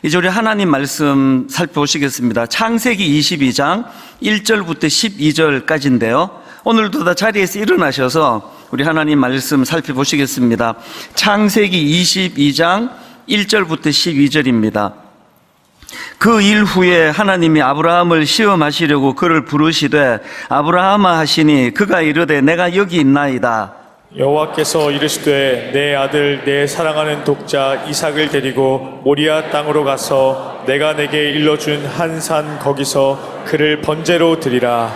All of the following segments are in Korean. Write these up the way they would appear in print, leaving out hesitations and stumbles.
이제 우리 하나님 말씀 살펴보시겠습니다. 창세기 22장 1절부터 12절까지인데요. 오늘도 다 자리에서 일어나셔서 우리 하나님 말씀 살펴보시겠습니다. 창세기 22장 1절부터 12절입니다. 그 일 후에 하나님이 아브라함을 시험하시려고 그를 부르시되 아브라함아 하시니 그가 이르되 내가 여기 있나이다. 여호와께서 이르시되 내 아들 내 사랑하는 독자 이삭을 데리고 모리아 땅으로 가서 내가 내게 일러준 한 산 거기서 그를 번제로 드리라.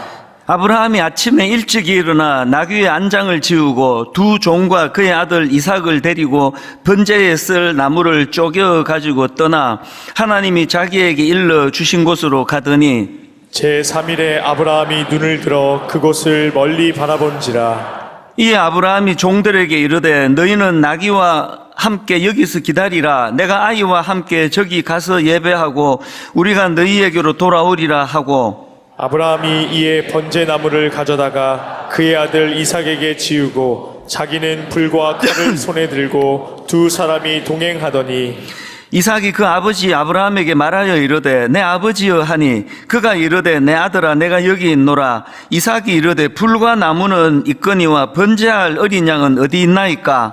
아브라함이 아침에 일찍 일어나 나귀의 안장을 지우고 두 종과 그의 아들 이삭을 데리고 번제에 쓸 나무를 쪼개 가지고 떠나 하나님이 자기에게 일러 주신 곳으로 가더니 제3일에 아브라함이 눈을 들어 그곳을 멀리 바라본지라. 이에 아브라함이 종들에게 이르되 너희는 나귀와 함께 여기서 기다리라. 내가 아이와 함께 저기 가서 예배하고 우리가 너희에게로 돌아오리라 하고 아브라함이 이에 번제나무를 가져다가 그의 아들 이삭에게 지우고 자기는 불과 칼을 손에 들고 두 사람이 동행하더니 이삭이 그 아버지 아브라함에게 말하여 이르되 내 아버지여 하니 그가 이르되 내 아들아 내가 여기 있노라. 이삭이 이르되 불과 나무는 있거니와 번제할 어린 양은 어디 있나이까?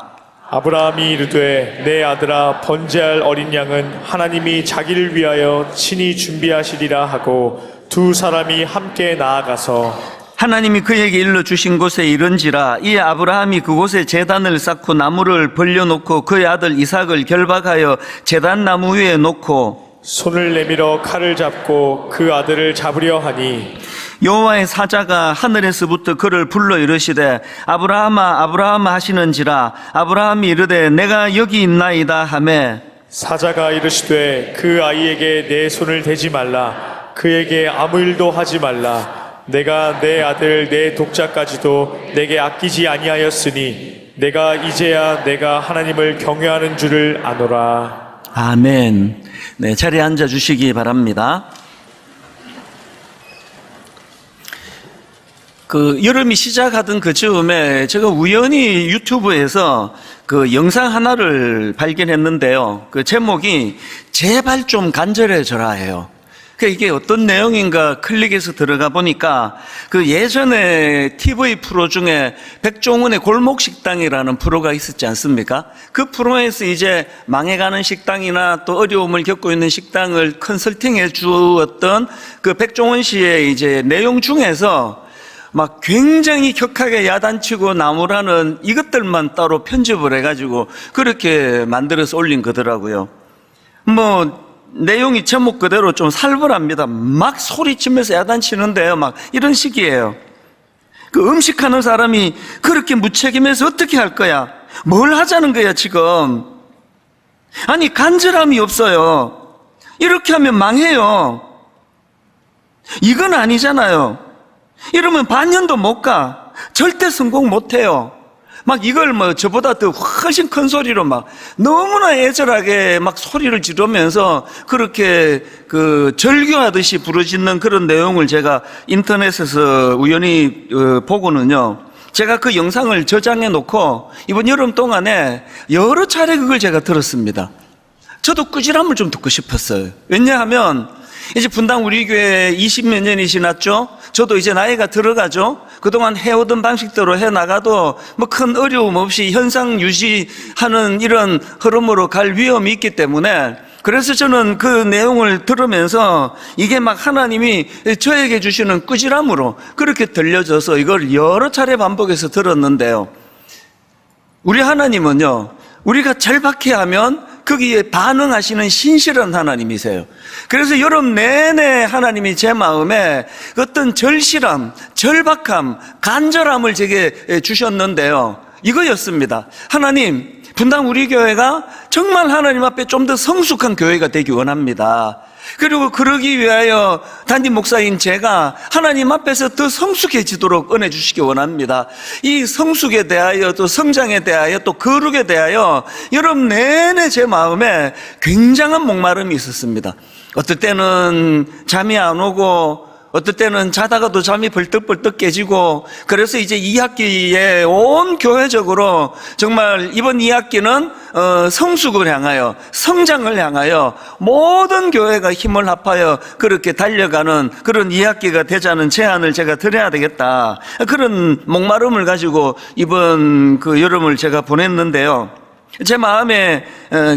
아브라함이 이르되 내 아들아 번제할 어린 양은 하나님이 자기를 위하여 친히 준비하시리라 하고 두 사람이 함께 나아가서 하나님이 그에게 일러주신 곳에 이른지라. 이에 아브라함이 그곳에 제단을 쌓고 나무를 벌려놓고 그의 아들 이삭을 결박하여 제단 나무 위에 놓고 손을 내밀어 칼을 잡고 그 아들을 잡으려 하니 여호와의 사자가 하늘에서부터 그를 불러 이르시되 아브라함아 아브라함아 하시는지라. 아브라함이 이르되 내가 여기 있나이다 하매 사자가 이르시되 그 아이에게 내 손을 대지 말라. 그에게 아무 일도 하지 말라. 내가 내 아들 내 독자까지도 내게 아끼지 아니하였으니 내가 이제야 내가 하나님을 경외하는 줄을 아노라. 아멘. 네, 자리에 앉아 주시기 바랍니다. 여름이 시작하던 그 즈음에 제가 우연히 유튜브에서 그 영상 하나를 발견했는데요. 그 제목이 제발 좀 간절해져라 해요. 이게 어떤 내용인가 클릭해서 들어가 보니까 그 예전에 TV 프로 중에 백종원의 골목식당이라는 프로가 있었지 않습니까? 그 프로에서 이제 망해가는 식당이나 또 어려움을 겪고 있는 식당을 컨설팅해 주었던 그 백종원 씨의 이제 내용 중에서 막 굉장히 격하게 야단치고 나무라는 이것들만 따로 편집을 해가지고 그렇게 만들어서 올린 거더라고요. 내용이 제목 그대로 좀 살벌합니다. 막 소리치면서 야단치는데요. 막 이런 식이에요. 그 음식하는 사람이 그렇게 무책임해서 어떻게 할 거야? 뭘 하자는 거야 지금? 아니 간절함이 없어요. 이렇게 하면 망해요. 이건 아니잖아요. 이러면 반년도 못 가. 절대 성공 못 해요. 막 이걸 저보다 더 훨씬 큰 소리로 막 너무나 애절하게 막 소리를 지르면서 그렇게 절규하듯이 부르짖는 그런 내용을 제가 인터넷에서 우연히 보고는요. 제가 그 영상을 저장해 놓고 이번 여름 동안에 여러 차례 그걸 제가 들었습니다. 저도 꾸지람을 좀 듣고 싶었어요. 왜냐하면 이제 분당 우리 교회 20몇 년이 지났죠. 저도 이제 나이가 들어가죠. 그동안 해오던 방식대로 해나가도 큰 어려움 없이 현상 유지하는 이런 흐름으로 갈 위험이 있기 때문에 그래서 저는 그 내용을 들으면서 이게 막 하나님이 저에게 주시는 꾸지람으로 그렇게 들려져서 이걸 여러 차례 반복해서 들었는데요. 우리 하나님은요, 우리가 절박해 하면 거기에 반응하시는 신실한 하나님이세요. 그래서 여름 내내 하나님이 제 마음에 어떤 절실함, 절박함, 간절함을 제게 주셨는데요. 이거였습니다. 하나님, 분당 우리 교회가 정말 하나님 앞에 좀 더 성숙한 교회가 되기 원합니다. 그리고 그러기 위하여 담임 목사인 제가 하나님 앞에서 더 성숙해지도록 은혜 주시기 원합니다. 이 성숙에 대하여 또 성장에 대하여 또 거룩에 대하여 여러분 내내 제 마음에 굉장한 목마름이 있었습니다. 어떨 때는 잠이 안 오고 어떨 때는 자다가도 잠이 벌떡벌떡 깨지고, 그래서 이제 2학기에 온 교회적으로 정말 이번 2학기는 성숙을 향하여, 성장을 향하여 모든 교회가 힘을 합하여 그렇게 달려가는 그런 2학기가 되자는 제안을 제가 드려야 되겠다, 그런 목마름을 가지고 이번 그 여름을 제가 보냈는데요. 제 마음에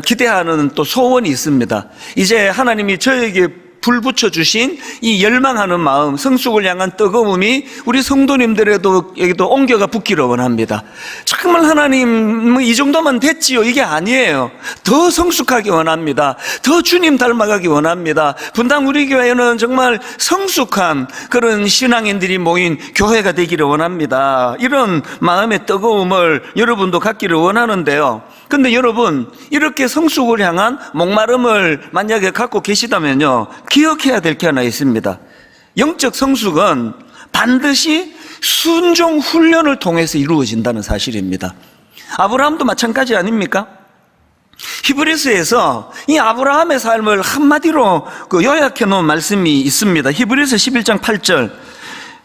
기대하는 또 소원이 있습니다. 이제 하나님이 저에게 불 붙여주신 이 열망하는 마음, 성숙을 향한 뜨거움이 우리 성도님들에도 여기도 옮겨가 붙기를 원합니다. 정말 하나님 이 정도만 됐지요, 이게 아니에요. 더 성숙하기 원합니다. 더 주님 닮아가기 원합니다. 분당 우리 교회는 정말 성숙한 그런 신앙인들이 모인 교회가 되기를 원합니다. 이런 마음의 뜨거움을 여러분도 갖기를 원하는데요. 근데 여러분, 이렇게 성숙을 향한 목마름을 만약에 갖고 계시다면요, 기억해야 될 게 하나 있습니다. 영적 성숙은 반드시 순종 훈련을 통해서 이루어진다는 사실입니다. 아브라함도 마찬가지 아닙니까? 히브리서에서 이 아브라함의 삶을 한마디로 요약해 놓은 말씀이 있습니다. 히브리서 11장 8절.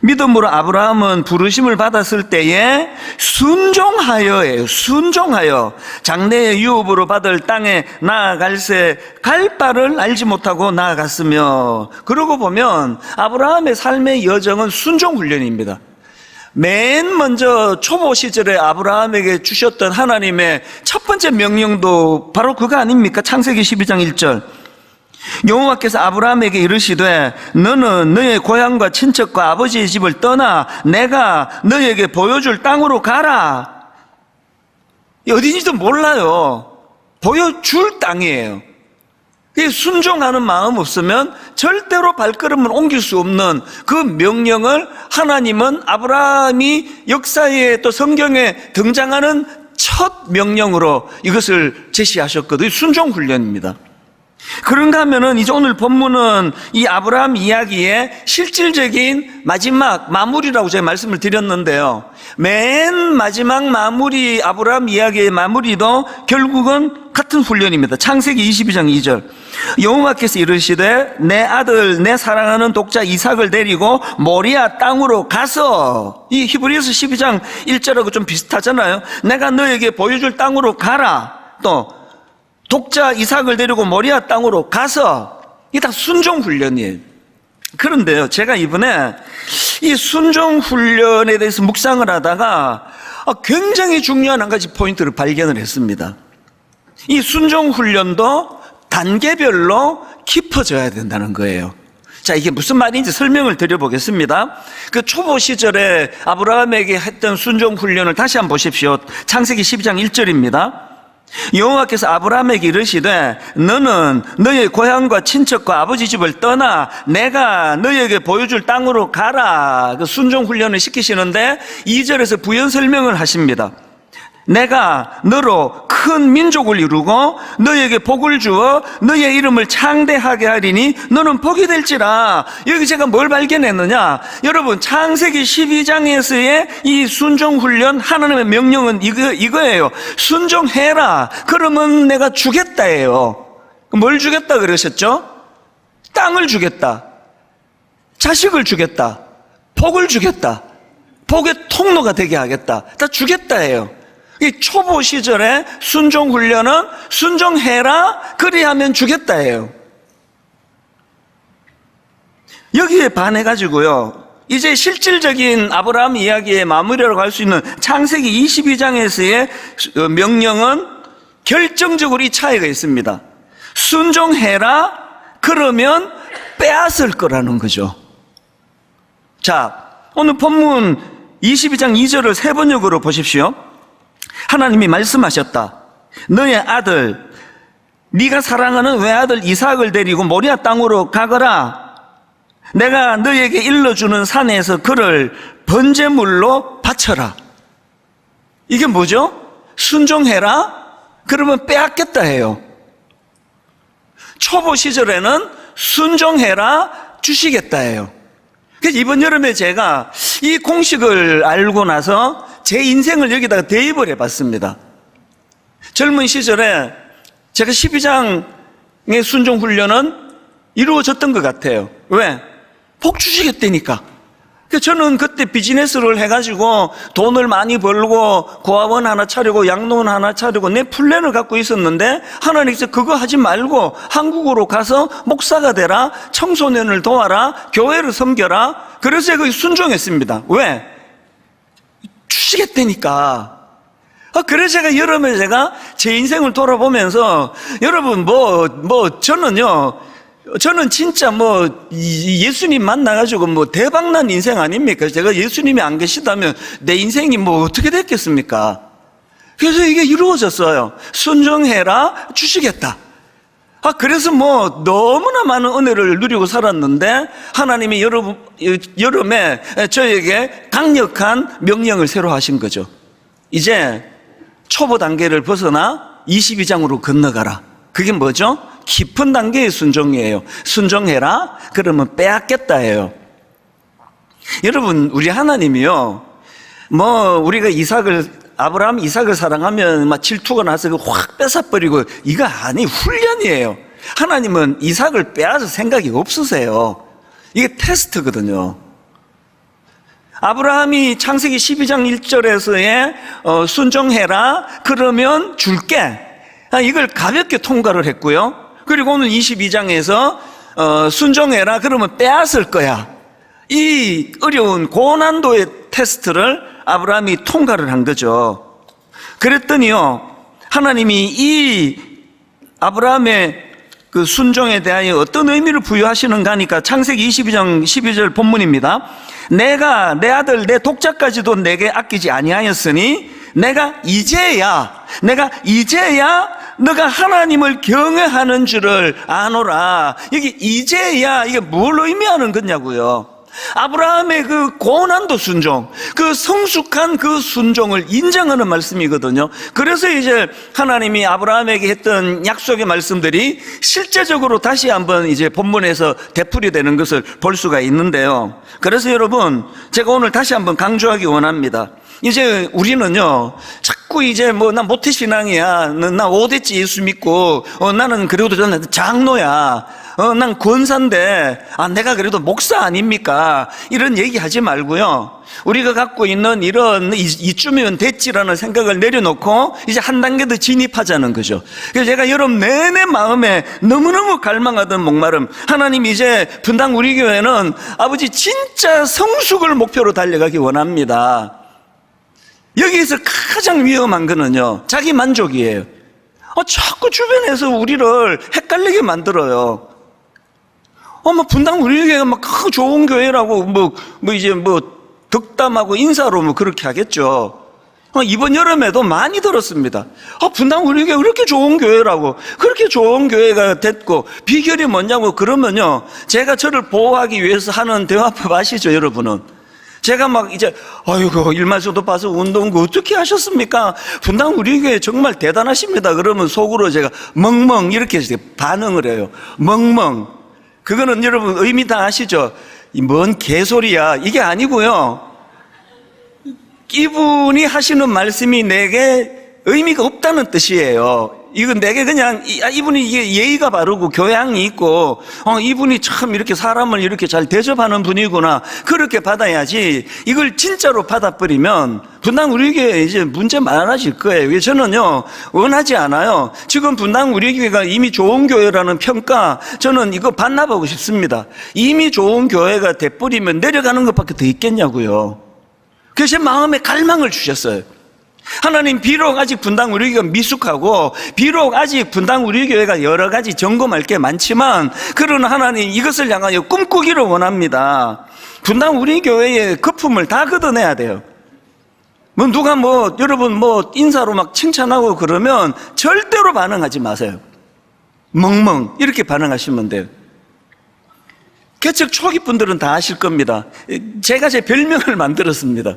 믿음으로 아브라함은 부르심을 받았을 때에 순종하여예요. 순종하여 장래의 유업으로 받을 땅에 나아갈새 갈 바를 알지 못하고 나아갔으며. 그러고 보면 아브라함의 삶의 여정은 순종 훈련입니다. 맨 먼저 초보 시절에 아브라함에게 주셨던 하나님의 첫 번째 명령도 바로 그거 아닙니까? 창세기 12장 1절. 여호와께서 아브라함에게 이르시되 너는 너의 고향과 친척과 아버지의 집을 떠나 내가 너에게 보여줄 땅으로 가라. 어딘지도 몰라요. 보여줄 땅이에요. 순종하는 마음 없으면 절대로 발걸음을 옮길 수 없는 그 명령을 하나님은 아브라함이 역사에 또 성경에 등장하는 첫 명령으로 이것을 제시하셨거든요. 순종 훈련입니다. 그런가 하면은 이제 오늘 본문은 이 아브라함 이야기의 실질적인 마지막 마무리라고 제가 말씀을 드렸는데요. 맨 마지막 마무리, 아브라함 이야기의 마무리도 결국은 같은 훈련입니다. 창세기 22장 2절. 여호와께서 이르시되 내 아들 내 사랑하는 독자 이삭을 데리고 모리아 땅으로 가서, 이 히브리서 12장 1절하고 좀 비슷하잖아요. 내가 너에게 보여줄 땅으로 가라. 또 독자 이삭을 데리고 모리아 땅으로 가서, 이게 다 순종 훈련이에요. 그런데요, 제가 이번에 이 순종 훈련에 대해서 묵상을 하다가 굉장히 중요한 한 가지 포인트를 발견을 했습니다. 이 순종 훈련도 단계별로 깊어져야 된다는 거예요. 자, 이게 무슨 말인지 설명을 드려보겠습니다. 그 초보 시절에 아브라함에게 했던 순종 훈련을 다시 한번 보십시오. 창세기 12장 1절입니다. 여호와께서 아브라함에게 이르시되 너는 너의 고향과 친척과 아버지 집을 떠나 내가 너에게 보여줄 땅으로 가라. 그 순종 훈련을 시키시는데 2절에서 부연 설명을 하십니다. 내가 너로 큰 민족을 이루고 너에게 복을 주어 너의 이름을 창대하게 하리니 너는 복이 될지라. 여기 제가 뭘 발견했느냐, 여러분, 창세기 12장에서의 이 순종훈련, 하나님의 명령은 이거예요. 순종해라. 그러면 내가 주겠다예요. 뭘 주겠다 그러셨죠? 땅을 주겠다, 자식을 주겠다, 복을 주겠다, 복의 통로가 되게 하겠다, 다 주겠다예요. 이 초보 시절에 순종 훈련은 순종해라, 그리하면 주겠다예요. 여기에 반해가지고요, 이제 실질적인 아브라함 이야기의 마무리라고 할 수 있는 창세기 22장에서의 명령은 결정적으로 이 차이가 있습니다. 순종해라, 그러면 빼앗을 거라는 거죠. 자, 오늘 본문 22장 2절을 세 번역으로 보십시오. 하나님이 말씀하셨다. 너의 아들, 네가 사랑하는 외아들 이삭을 데리고 모리아 땅으로 가거라. 내가 너에게 일러주는 산에서 그를 번제물로 바쳐라. 이게 뭐죠? 순종해라, 그러면 빼앗겠다 해요. 초보 시절에는 순종해라, 주시겠다 해요. 그래서 이번 여름에 제가 이 공식을 알고 나서 제 인생을 여기다가 대입을 해봤습니다. 젊은 시절에 제가 12장의 순종훈련은 이루어졌던 것 같아요. 왜? 복 주시겠다니까. 저는 그때 비즈니스를 해가지고 돈을 많이 벌고 고아원 하나 차리고 양로원 하나 차리고 내 플랜을 갖고 있었는데 하나님께서 그거 하지 말고 한국으로 가서 목사가 되라, 청소년을 도와라, 교회를 섬겨라. 그래서 제가 순종했습니다. 왜? 주시겠다니까. 그래서 제가 여름에 제 인생을 돌아보면서 여러분 저는 진짜 예수님 만나가지고 대박난 인생 아닙니까? 제가 예수님이 안 계시다면 내 인생이 어떻게 됐겠습니까? 그래서 이게 이루어졌어요. 순종해라, 주시겠다. 그래서 너무나 많은 은혜를 누리고 살았는데 하나님이 여름에 저에게 강력한 명령을 새로 하신 거죠. 이제 초보 단계를 벗어나 22장으로 건너가라. 그게 뭐죠? 깊은 단계의 순종이에요. 순종해라, 그러면 빼앗겠다예요. 여러분, 우리 하나님이요, 우리가 아브라함 이삭을 사랑하면 막 질투가 나서 확 뺏어버리고, 이거 아니, 훈련이에요. 하나님은 이삭을 빼앗을 생각이 없으세요. 이게 테스트거든요. 아브라함이 창세기 12장 1절에서의 순종해라, 그러면 줄게. 이걸 가볍게 통과를 했고요. 그리고 오늘 22장에서 순종해라, 그러면 빼앗을 거야. 이 어려운 고난도의 테스트를 아브라함이 통과를 한 거죠. 그랬더니요, 하나님이 이 아브라함의 그 순종에 대하여 어떤 의미를 부여하시는가 하니까 창세기 22장 12절 본문입니다. 내가 내 아들 내 독자까지도 내게 아끼지 아니하였으니 내가 이제야 너가 하나님을 경외하는 줄을 아노라. 여기 이제야, 이게 뭘 의미하는 거냐고요. 아브라함의 그 고난도 순종, 그 성숙한 그 순종을 인정하는 말씀이거든요. 그래서 이제 하나님이 아브라함에게 했던 약속의 말씀들이 실제적으로 다시 한번 이제 본문에서 되풀이되는 것을 볼 수가 있는데요. 그래서 여러분, 제가 오늘 다시 한번 강조하기 원합니다. 이제 우리는요, 자꾸 이제 나 모태신앙이야, 나 5대째 예수 믿고, 나는 그래도 저는 장로야, 난 권사인데, 내가 그래도 목사 아닙니까? 이런 얘기 하지 말고요. 우리가 갖고 있는 이런 이쯤이면 됐지라는 생각을 내려놓고 이제 한 단계 더 진입하자는 거죠. 그래서 제가 여러분 내내 마음에 너무너무 갈망하던 목마름, 하나님 이제 분당 우리 교회는 아버지 진짜 성숙을 목표로 달려가기 원합니다. 여기에서 가장 위험한 거는요, 자기 만족이에요. 자꾸 주변에서 우리를 헷갈리게 만들어요. 분당 우리 교회가 좋은 교회라고, 이제 덕담하고 인사로 그렇게 하겠죠. 이번 여름에도 많이 들었습니다. 분당 우리 교회 그렇게 좋은 교회라고, 그렇게 좋은 교회가 됐고, 비결이 뭐냐고 그러면요, 제가 저를 보호하기 위해서 하는 대화법 아시죠, 여러분은? 제가 아이고, 일말서도 봐서 운동 어떻게 하셨습니까? 분당 우리 교회 정말 대단하십니다. 그러면 속으로 제가 멍멍 이렇게 반응을 해요. 멍멍. 그거는 여러분 의미 다 아시죠? 뭔 개소리야. 이게 아니고요. 이분이 하시는 말씀이 내게 의미가 없다는 뜻이에요. 이건 내게 그냥 이분이 이게 예의가 바르고 교양이 있고 이분이 참 이렇게 사람을 이렇게 잘 대접하는 분이구나, 그렇게 받아야지. 이걸 진짜로 받아버리면 분당 우리 교회 이제 문제 많아질 거예요. 저는요 원하지 않아요. 지금 분당 우리 교회가 이미 좋은 교회라는 평가, 저는 이거 반납하고 싶습니다. 이미 좋은 교회가 돼버리면 내려가는 것밖에 더 있겠냐고요. 그래서 제 마음에 갈망을 주셨어요. 하나님, 비록 아직 분당 우리 교회가 미숙하고 비록 아직 분당 우리 교회가 여러 가지 점검할 게 많지만, 그러나 하나님 이것을 향하여 꿈꾸기를 원합니다. 분당 우리 교회의 거품을 다 걷어내야 돼요. 누가 여러분 인사로 막 칭찬하고 그러면 절대로 반응하지 마세요. 멍멍 이렇게 반응하시면 돼요. 개척 초기 분들은 다 아실 겁니다. 제가 제 별명을 만들었습니다.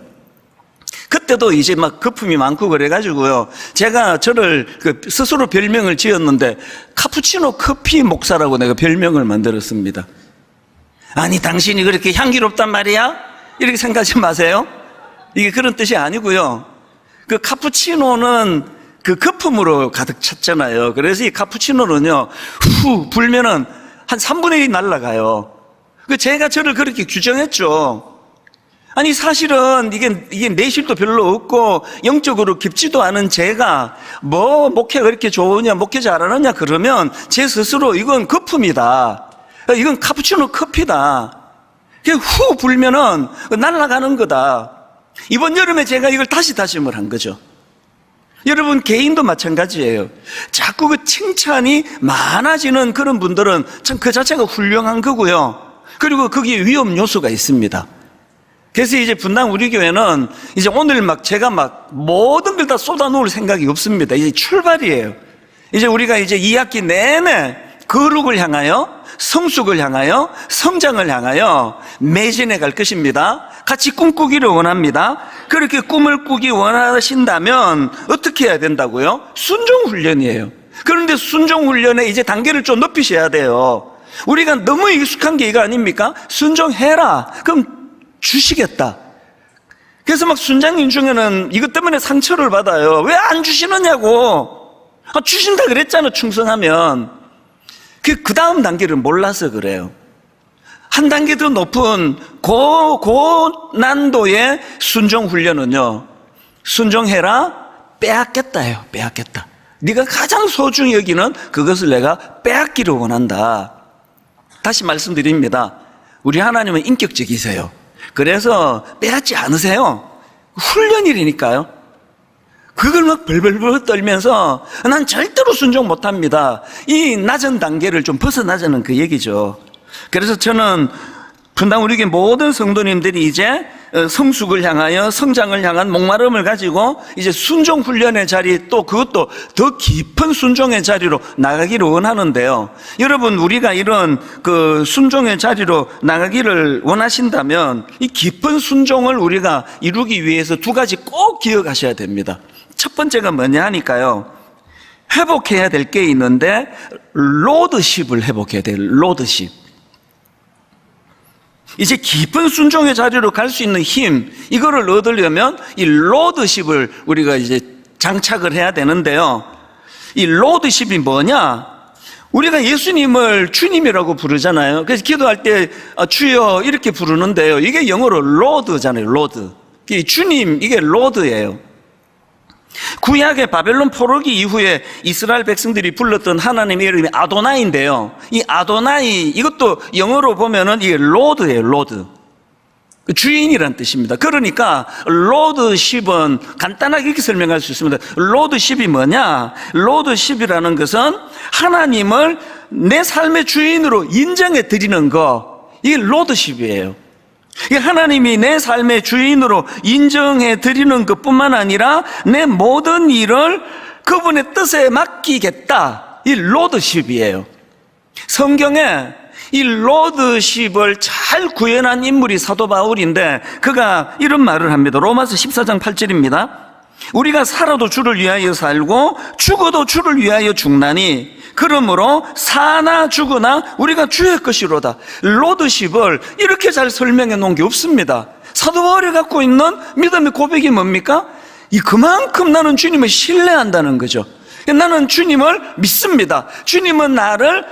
그때도 이제 거품이 많고 그래가지고요, 제가 저를 스스로 별명을 지었는데 카푸치노 커피 목사라고 내가 별명을 만들었습니다. 아니, 당신이 그렇게 향기롭단 말이야? 이렇게 생각하지 마세요. 이게 그런 뜻이 아니고요. 그 카푸치노는 그 거품으로 가득 찼잖아요. 그래서 이 카푸치노는요, 후 불면은 한 3분의 1이 날아가요. 그 제가 저를 그렇게 규정했죠. 아니 사실은 이게 내실도 별로 없고 영적으로 깊지도 않은 제가 뭐 목회가 그렇게 좋으냐 목회 잘하느냐 그러면 제 스스로 이건 거품이다, 이건 카푸치노 커피다, 그냥 후 불면은 날아가는 거다. 이번 여름에 제가 이걸 다시 다짐을 한 거죠. 여러분 개인도 마찬가지예요. 자꾸 그 칭찬이 많아지는 그런 분들은 참 그 자체가 훌륭한 거고요. 그리고 거기에 위험 요소가 있습니다. 그래서 이제 분당 우리 교회는 이제 오늘 제가 모든 걸 다 쏟아놓을 생각이 없습니다. 이제 출발이에요. 이제 우리가 이제 2학기 내내 거룩을 향하여, 성숙을 향하여, 성장을 향하여 매진해 갈 것입니다. 같이 꿈꾸기를 원합니다. 그렇게 꿈을 꾸기 원하신다면 어떻게 해야 된다고요? 순종훈련이에요. 그런데 순종훈련에 이제 단계를 좀 높이셔야 돼요. 우리가 너무 익숙한 게 이거 아닙니까? 순종해라. 그럼 주시겠다. 그래서 순장님 중에는 이것 때문에 상처를 받아요. 왜 안 주시느냐고. 주신다 그랬잖아, 충성하면. 그 다음 단계를 몰라서 그래요. 한 단계 더 높은 고난도의 순종훈련은요, 순종해라, 빼앗겠다예요. 빼앗겠다. 네가 가장 소중히 여기는 그것을 내가 빼앗기를 원한다. 다시 말씀드립니다. 우리 하나님은 인격적이세요. 그래서 빼앗지 않으세요. 훈련이니까요. 그걸 벌벌벌 떨면서 난 절대로 순종 못합니다. 이 낮은 단계를 좀 벗어나자는 그 얘기죠. 그래서 저는 분당 우리 교회 모든 성도님들이 이제 성숙을 향하여, 성장을 향한 목마름을 가지고 이제 순종 훈련의 자리, 또 그것도 더 깊은 순종의 자리로 나가기를 원하는데요. 여러분, 우리가 이런 그 순종의 자리로 나가기를 원하신다면 이 깊은 순종을 우리가 이루기 위해서 두 가지 꼭 기억하셔야 됩니다. 첫 번째가 뭐냐 하니까요, 회복해야 될 게 있는데 로드십을 회복해야 돼요. 로드십. 이제 깊은 순종의 자리로 갈 수 있는 힘, 이거를 얻으려면 이 로드십을 우리가 이제 장착을 해야 되는데요. 이 로드십이 뭐냐? 우리가 예수님을 주님이라고 부르잖아요. 그래서 기도할 때 주여 이렇게 부르는데요. 이게 영어로 로드잖아요. 로드. 이 주님, 이게 로드예요. 구약의 바벨론 포로기 이후에 이스라엘 백성들이 불렀던 하나님의 이름이 아도나이인데요. 이 아도나이, 이것도 영어로 보면은 이게 로드예요. 로드. 주인이란 뜻입니다. 그러니까 로드십은 간단하게 이렇게 설명할 수 있습니다. 로드십이 뭐냐? 로드십이라는 것은 하나님을 내 삶의 주인으로 인정해 드리는 거, 이게 로드십이에요. 하나님이 내 삶의 주인으로 인정해 드리는 것뿐만 아니라 내 모든 일을 그분의 뜻에 맡기겠다, 이 로드십이에요. 성경에 이 로드십을 잘 구현한 인물이 사도 바울인데 그가 이런 말을 합니다. 로마서 14장 8절입니다. 우리가 살아도 주를 위하여 살고 죽어도 주를 위하여 죽나니 그러므로 사나 죽으나 우리가 주의 것이로다. 로드십을 이렇게 잘 설명해 놓은 게 없습니다. 사도 바울이 갖고 있는 믿음의 고백이 뭡니까? 그만큼 나는 주님을 신뢰한다는 거죠. 나는 주님을 믿습니다. 주님은 나를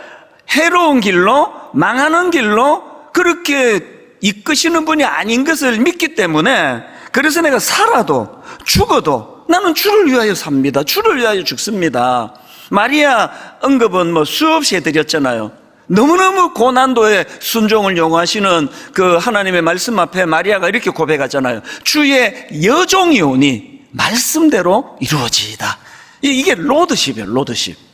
해로운 길로, 망하는 길로 그렇게 이끄시는 분이 아닌 것을 믿기 때문에, 그래서 내가 살아도 죽어도 나는 주를 위하여 삽니다. 주를 위하여 죽습니다. 마리아 언급은 수없이 해드렸잖아요. 너무너무 고난도의 순종을 요구하시는 그 하나님의 말씀 앞에 마리아가 이렇게 고백하잖아요. 주의 여종이 오니 말씀대로 이루어지이다. 이게 로드십이에요. 로드십.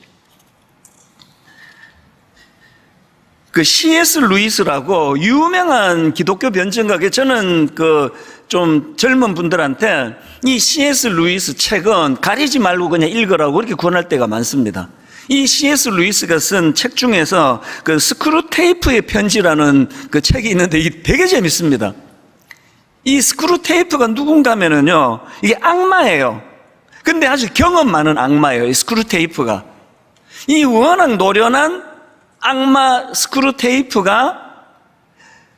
그 C.S. 루이스라고 유명한 기독교 변증가게, 저는 좀 젊은 분들한테 이 C.S. 루이스 책은 가리지 말고 그냥 읽으라고 이렇게 권할 때가 많습니다. 이 C.S. 루이스가 쓴 책 중에서 그 스크루테이프의 편지라는 그 책이 있는데 이게 되게 재밌습니다. 이 스크루테이프가 누군가면은요, 이게 악마예요. 근데 아주 경험 많은 악마예요. 이 스크루테이프가. 이 워낙 노련한 악마 스크루테이프가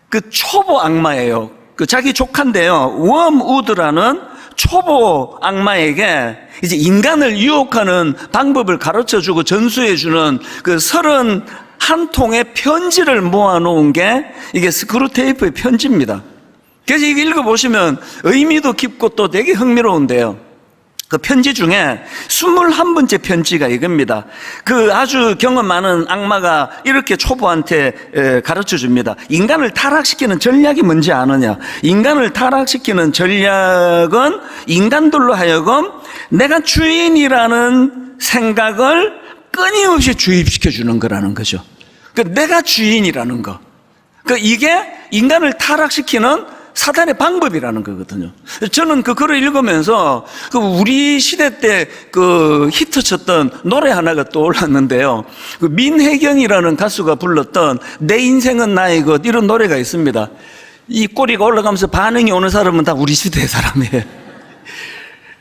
그 초보 악마예요. 자기 조카인데요, 웜우드라는 초보 악마에게 이제 인간을 유혹하는 방법을 가르쳐주고 전수해주는 그 30 한 통의 편지를 모아놓은 게 이게 스크루테이프의 편지입니다. 그래서 이거 읽어보시면 의미도 깊고 또 되게 흥미로운데요. 그 편지 중에 21번째 편지가 이겁니다. 그 아주 경험 많은 악마가 이렇게 초보한테 가르쳐 줍니다. 인간을 타락시키는 전략이 뭔지 아느냐? 인간을 타락시키는 전략은 인간들로 하여금 내가 주인이라는 생각을 끊임없이 주입시켜 주는 거라는 거죠. 그 내가 주인이라는 거. 그 이게 인간을 타락시키는 사단의 방법이라는 거거든요. 저는 그 글을 읽으면서 그 우리 시대 때 그 히트쳤던 노래 하나가 떠올랐는데요. 그 민혜경이라는 가수가 불렀던 내 인생은 나의 것, 이런 노래가 있습니다. 이 꼬리가 올라가면서 반응이 오는 사람은 다 우리 시대의 사람이에요.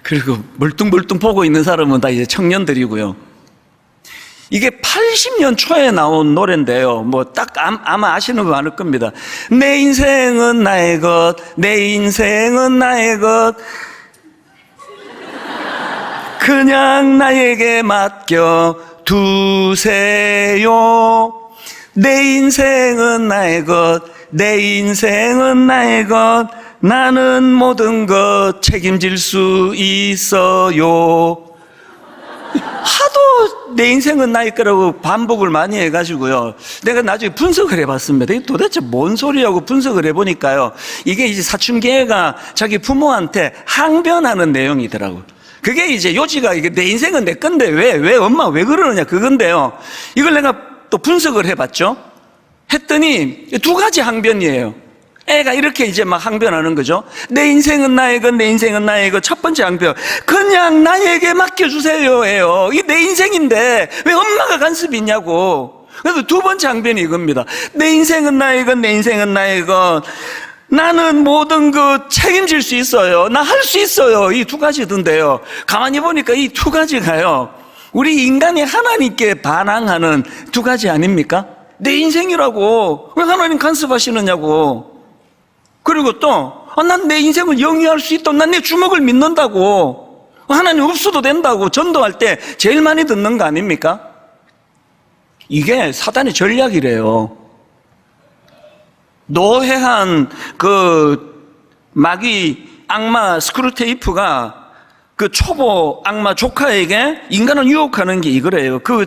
그리고 멀뚱멀뚱 보고 있는 사람은 다 이제 청년들이고요. 이게 80년 초에 나온 노래인데요. 뭐 딱 아마 아시는 거 많을 겁니다. 내 인생은 나의 것, 내 인생은 나의 것, 그냥 나에게 맡겨 두세요. 내 인생은 나의 것, 내 인생은 나의 것, 나는 모든 것 책임질 수 있어요. 하도 내 인생은 나의 거라고 반복을 많이 해가지고요. 내가 나중에 분석을 해봤습니다. 이게 도대체 뭔 소리하고 분석을 해보니까요. 이게 이제 사춘기애가 자기 부모한테 항변하는 내용이더라고요. 그게 이제 요지가 이게 내 인생은 내 건데 왜 엄마 왜 그러느냐 그건데요. 이걸 내가 또 분석을 해봤죠. 했더니 두 가지 항변이에요. 애가 이렇게 이제 막 항변하는 거죠. 내 인생은 나의 것, 내 인생은 나의 것. 첫 번째 항변, 그냥 나에게 맡겨주세요 예요. 이게 내 인생인데 왜 엄마가 간섭이 있냐고. 그래서 두 번째 항변이 이겁니다. 내 인생은 나의 것, 내 인생은 나의 것, 나는 모든 것 책임질 수 있어요. 나 할 수 있어요. 이 두 가지던데요. 가만히 보니까 이 두 가지가요, 우리 인간이 하나님께 반항하는 두 가지 아닙니까? 내 인생이라고 왜 하나님 간섭하시느냐고. 그리고 또 난 내 인생을 영위할 수 있다, 난 내 주먹을 믿는다고, 하나님 없어도 된다고 전도할 때 제일 많이 듣는 거 아닙니까? 이게 사단의 전략이래요. 노회한 그 마귀 악마 스크루테이프가 그 초보 악마 조카에게 인간을 유혹하는 게 이거래요. 그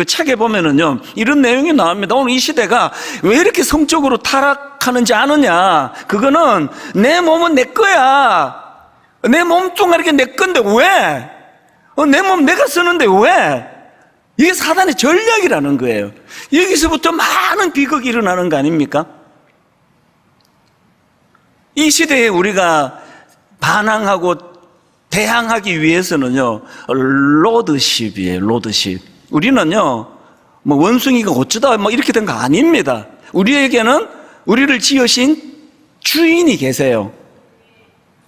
책에 보면은요, 이런 내용이 나옵니다. 오늘 이 시대가 왜 이렇게 성적으로 타락하는지 아느냐? 그거는 내 몸은 내 거야. 내 몸뚱아리가 내 건데 왜? 내 몸 내가 쓰는데 왜? 이게 사단의 전략이라는 거예요. 여기서부터 많은 비극이 일어나는 거 아닙니까? 이 시대에 우리가 반항하고 대항하기 위해서는요, 로드십이에요, 로드십. 우리는요, 뭐 원숭이가 어쩌다 뭐 이렇게 된 거 아닙니다. 우리에게는 우리를 지으신 주인이 계세요.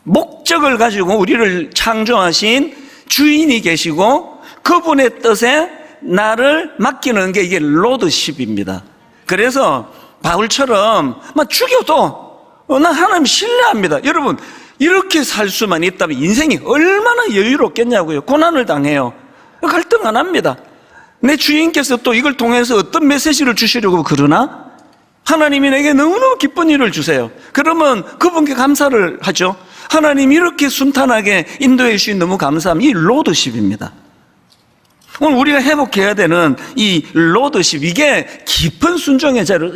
목적을 가지고 우리를 창조하신 주인이 계시고 그분의 뜻에 나를 맡기는 게 이게 로드십입니다. 그래서 바울처럼 막 죽여도 난 하나님 신뢰합니다. 여러분, 이렇게 살 수만 있다면 인생이 얼마나 여유롭겠냐고요. 고난을 당해요. 갈등 안 합니다. 내 주인께서 또 이걸 통해서 어떤 메시지를 주시려고 그러나? 하나님이 내게 너무너무 기쁜 일을 주세요. 그러면 그분께 감사를 하죠. 하나님 이렇게 순탄하게 인도해 주신 너무 감사함. 이 로드십입니다. 오늘 우리가 회복해야 되는 이 로드십, 이게 깊은 순종의 자료.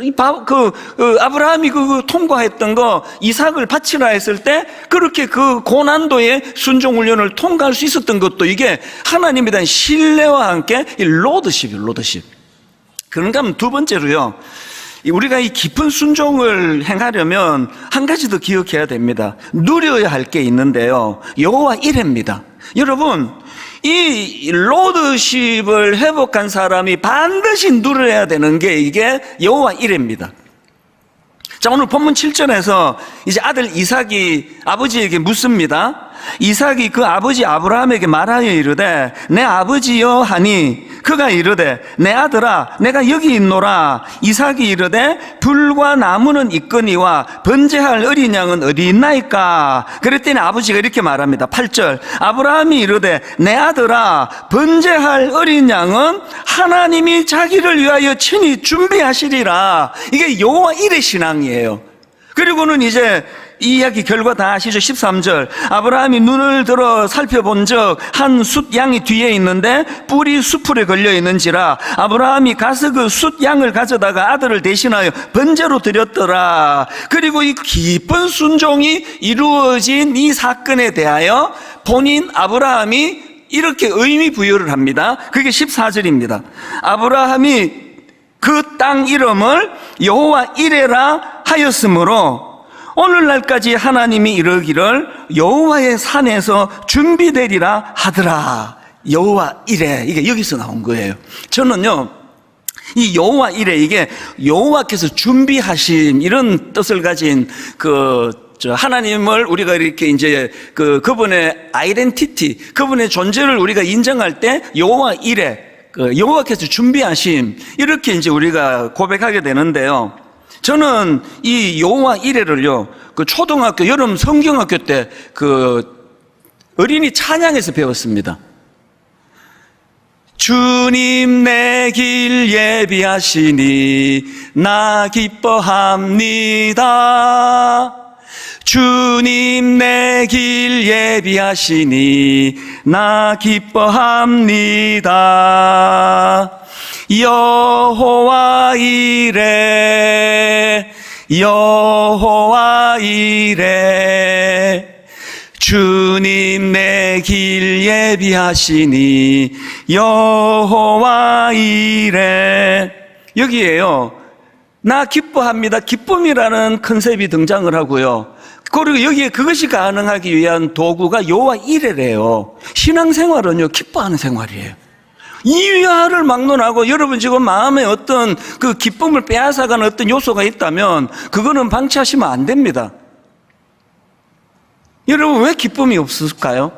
아브라함이 통과했던 거, 이삭을 바치라 했을 때 그렇게 그 고난도의 순종 훈련을 통과할 수 있었던 것도 이게 하나님에 대한 신뢰와 함께 이 로드십이에요, 로드십. 그런가 하면 두 번째로요, 우리가 이 깊은 순종을 행하려면 한 가지 더 기억해야 됩니다. 누려야 할 게 있는데요, 여호와 이레입니다. 여러분, 이 로드십을 회복한 사람이 반드시 누려야 되는 게 이게 여호와 이레입니다. 자, 오늘 본문 7절에서 이제 아들 이삭이 아버지에게 묻습니다. 이삭이 그 아버지 아브라함에게 말하여 이르되 내 아버지여 하니 그가 이르되 내 아들아 내가 여기 있노라. 이삭이 이르되 불과 나무는 있거니와 번제할 어린 양은 어디 있나이까? 그랬더니 아버지가 이렇게 말합니다. 8절 아브라함이 이르되 내 아들아 번제할 어린 양은 하나님이 자기를 위하여 친히 준비하시리라. 이게 여호와 일의 신앙이에요. 그리고는 이제 이 이야기 결과 다 아시죠? 13절 아브라함이 눈을 들어 살펴본 적 한 숫 양이 뒤에 있는데 뿔이 수풀에 걸려 있는지라 아브라함이 가서 그 숫 양을 가져다가 아들을 대신하여 번제로 드렸더라. 그리고 이 깊은 순종이 이루어진 이 사건에 대하여 본인 아브라함이 이렇게 의미 부여를 합니다. 그게 14절입니다. 아브라함이 그 땅 이름을 여호와 이레라 하였으므로 오늘날까지 하나님이 이르기를 여호와의 산에서 준비되리라 하더라. 여호와 이레, 이게 여기서 나온 거예요. 저는요 이 여호와 이레, 이게 여호와께서 준비하신 이런 뜻을 가진 하나님을 우리가 이렇게 이제 그분의 아이덴티티, 그분의 존재를 우리가 인정할 때 여호와 이레, 여호와께서 준비하심, 이렇게 이제 우리가 고백하게 되는데요. 저는 이 여호와 이레를요, 초등학교, 여름 성경학교 때 어린이 찬양에서 배웠습니다. 주님 내 길 예비하시니 나 기뻐합니다. 주님 내 길 예비하시니 나 기뻐합니다. 여호와 이레 여호와 이레 주님 내 길 예비하시니 여호와 이레. 여기에요 나 기뻐합니다. 기쁨이라는 컨셉이 등장을 하고요. 그리고 여기에 그것이 가능하기 위한 도구가 여호와 이레래요. 신앙생활은요 기뻐하는 생활이에요. 이하를 막론하고 여러분 지금 마음에 어떤 그 기쁨을 빼앗아가는 어떤 요소가 있다면 그거는 방치하시면 안 됩니다. 여러분 왜 기쁨이 없을까요?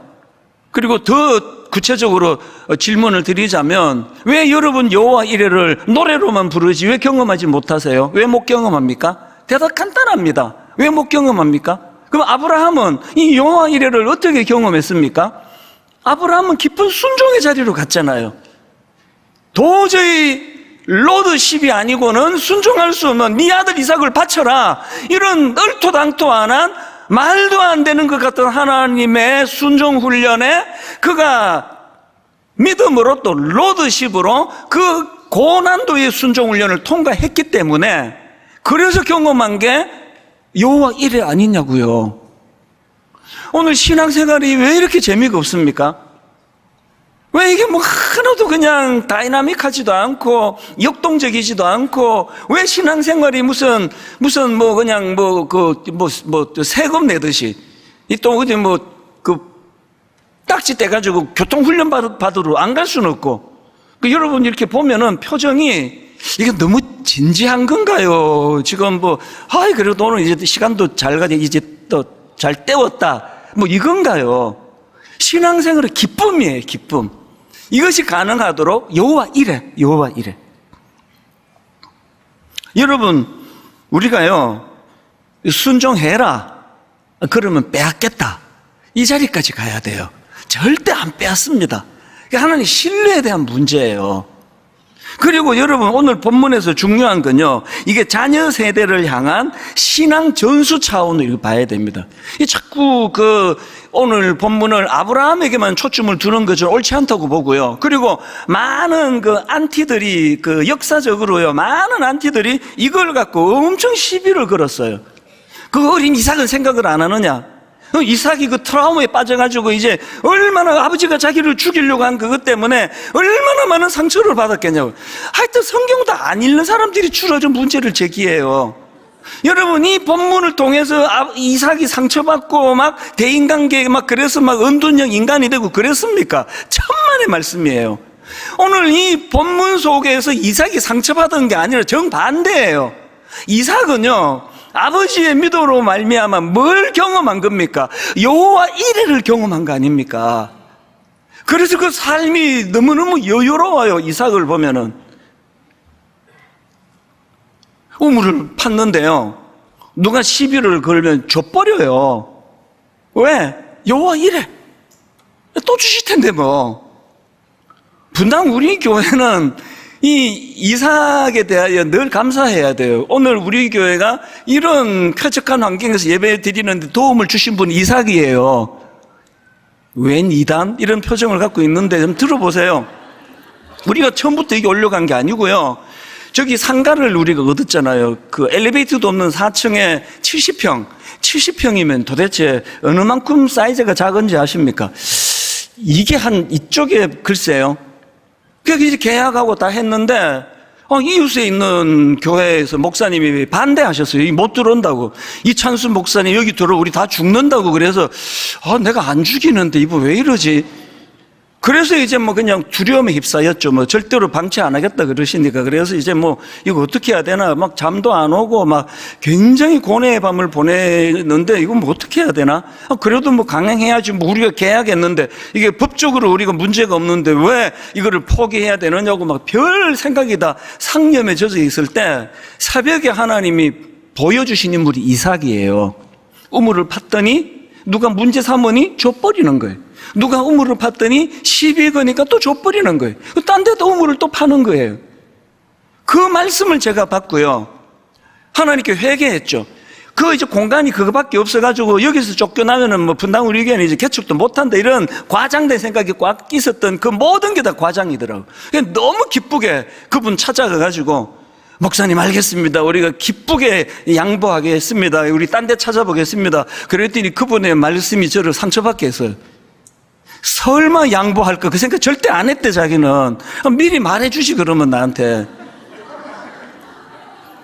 그리고 더 구체적으로 질문을 드리자면 왜 여러분 여호와 이레를 노래로만 부르지 왜 경험하지 못하세요? 왜 못 경험합니까? 대답 간단합니다. 왜 못 경험합니까? 그럼 아브라함은 이 여호와 이레를 어떻게 경험했습니까? 아브라함은 깊은 순종의 자리로 갔잖아요. 도저히 로드십이 아니고는 순종할 수 없는 네 아들 이삭을 바쳐라, 이런 얼토당토안한 말도 안 되는 것 같은 하나님의 순종 훈련에 그가 믿음으로 또 로드십으로 그 고난도의 순종 훈련을 통과했기 때문에 그래서 경험한 게 여호와 이레 아니냐고요. 오늘 신앙생활이 왜 이렇게 재미가 없습니까? 왜 이게 뭐 하나도 그냥 다이나믹하지도 않고 역동적이지도 않고 왜 신앙생활이 무슨 뭐 그냥 세금 내듯이 이 또 어디 딱지 떼가지고 교통훈련 받으러 안 갈 수는 없고 여러분 이렇게 보면은 표정이 이게 너무 진지한 건가요? 지금 그래도 오늘 이제 시간도 잘 가지 이제 또 잘 때웠다 이건가요? 신앙생활의 기쁨이에요, 기쁨. 이것이 가능하도록 여호와 이레. 여러분 우리가요 순종해라 그러면 빼앗겠다 이 자리까지 가야 돼요. 절대 안 빼앗습니다. 하나님 신뢰에 대한 문제예요. 그리고 여러분 오늘 본문에서 중요한 건요 이게 자녀 세대를 향한 신앙 전수 차원으로 봐야 됩니다. 자꾸 오늘 본문을 아브라함에게만 초점을 두는 것은 옳지 않다고 보고요. 그리고 많은 안티들이 역사적으로요 많은 안티들이 이걸 갖고 엄청 시비를 걸었어요. 어린 이삭은 생각을 안 하느냐? 이삭이 트라우마에 빠져가지고 이제 얼마나 아버지가 자기를 죽이려고 한 그것 때문에 얼마나 많은 상처를 받았겠냐고. 하여튼 성경도 안 읽는 사람들이 주로 좀 문제를 제기해요. 여러분 이 본문을 통해서 이삭이 상처받고 대인관계 그래서 은둔형 인간이 되고 그랬습니까? 천만의 말씀이에요. 오늘 이 본문 속에서 이삭이 상처받은 게 아니라 정반대예요. 이삭은요 아버지의 믿음으로 말미암아 뭘 경험한 겁니까? 여호와 이레를 경험한 거 아닙니까? 그래서 그 삶이 너무너무 여유로워요. 이삭을 보면은 우물을 팠는데요, 누가 시비를 걸면 줘버려요. 왜? 여호와 이레 또 주실 텐데 뭐. 분당 우리 교회는 이 이삭에 대하여 늘 감사해야 돼요. 오늘 우리 교회가 이런 쾌적한 환경에서 예배 드리는데 도움을 주신 분이 이삭이에요. 웬 이단? 이런 표정을 갖고 있는데 좀 들어보세요. 우리가 처음부터 이게 올려간 게 아니고요, 저기 상가를 우리가 얻었잖아요. 그 엘리베이터도 없는 4층에 70평이면 도대체 어느 만큼 사이즈가 작은지 아십니까? 이게 한 이쪽에 글쎄요. 그래서 이제 계약하고 다 했는데 이웃에 있는 교회에서 목사님이 반대하셨어요. 못 들어온다고. 이찬수 목사님 여기 들어 우리 다 죽는다고. 그래서 내가 안 죽이는데 이거 왜 이러지? 그래서 이제 뭐 그냥 두려움에 휩싸였죠. 뭐 절대로 방치 안 하겠다 그러시니까. 그래서 이제 뭐 이거 어떻게 해야 되나, 막 잠도 안 오고 막 굉장히 고뇌의 밤을 보내는데 이거 뭐 어떻게 해야 되나? 그래도 뭐 강행해야지. 뭐 우리가 계약했는데 이게 법적으로 우리가 문제가 없는데 왜 이거를 포기해야 되느냐고 막 별 생각이 다 상념에 젖어 있을 때 새벽에 하나님이 보여주신 인물이 이삭이에요. 우물을 팠더니 누가 문제 삼으니 줘버리는 거예요. 누가 우물을 팠더니 시비 거니까 또 줘버리는 거예요. 딴 데도 우물을 또 파는 거예요. 그 말씀을 제가 받고요, 하나님께 회개했죠. 이제 공간이 그거밖에 없어가지고 여기서 쫓겨나면은 뭐 분당 우리 교회는 이제 개척도 못한다, 이런 과장된 생각이 꽉 있었던 그 모든 게 다 과장이더라고요. 너무 기쁘게 그분 찾아가가지고, 목사님 알겠습니다. 우리가 기쁘게 양보하겠습니다. 우리 딴 데 찾아보겠습니다. 그랬더니 그분의 말씀이 저를 상처받게 했어요. 설마 양보할까? 그 생각 절대 안 했대, 자기는. 미리 말해주시, 그러면 나한테.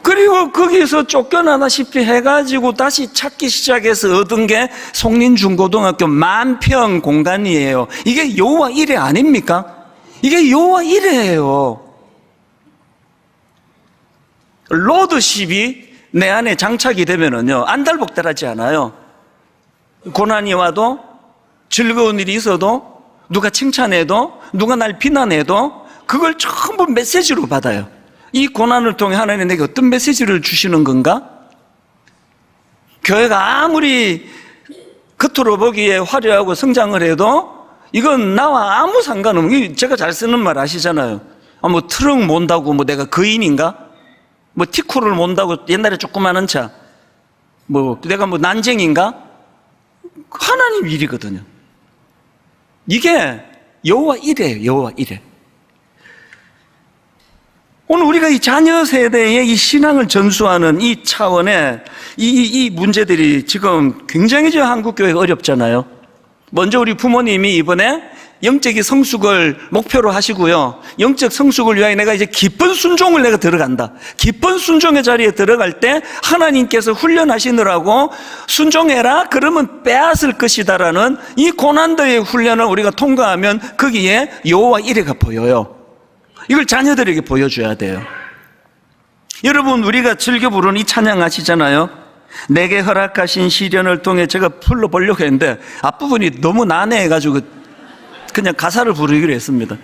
그리고 거기서 쫓겨나다시피 해가지고 다시 찾기 시작해서 얻은 게 송린중고등학교 10,000평 공간이에요. 이게 여호와 이레 아닙니까? 이게 여호와 이레예요. 로드십이 내 안에 장착이 되면은요, 안달복달하지 않아요. 고난이 와도, 즐거운 일이 있어도, 누가 칭찬해도, 누가 날 비난해도 그걸 전부 메시지로 받아요. 이 고난을 통해 하나님 내게 어떤 메시지를 주시는 건가? 교회가 아무리 겉으로 보기에 화려하고 성장을 해도 이건 나와 아무 상관없는, 제가 잘 쓰는 말 아시잖아요. 뭐 트럭 몬다고 뭐 내가 거인인가? 뭐 티코를 몬다고 옛날에 조그마한 차, 뭐 내가 뭐 난쟁인가? 하나님 일이거든요. 이게 여호와 이레예요. 여호와 이레. 오늘 우리가 이 자녀 세대의 이 신앙을 전수하는 이 차원에 이 문제들이 지금 굉장히 한국 교회가 어렵잖아요. 먼저 우리 부모님이 이번에 영적인 성숙을 목표로 하시고요, 영적 성숙을 위하여 내가 이제 기쁜 순종을 내가 들어간다. 기쁜 순종의 자리에 들어갈 때 하나님께서 훈련하시느라고 순종해라 그러면 빼앗을 것이다라는 이 고난도의 훈련을 우리가 통과하면 거기에 여호와 이레가 보여요. 이걸 자녀들에게 보여줘야 돼요. 여러분, 우리가 즐겨 부르는 이 찬양 아시잖아요. 내게 허락하신 시련을 통해, 제가 불러보려고 했는데 앞부분이 너무 난해해가지고 그냥 가사를 부르기로 했습니다.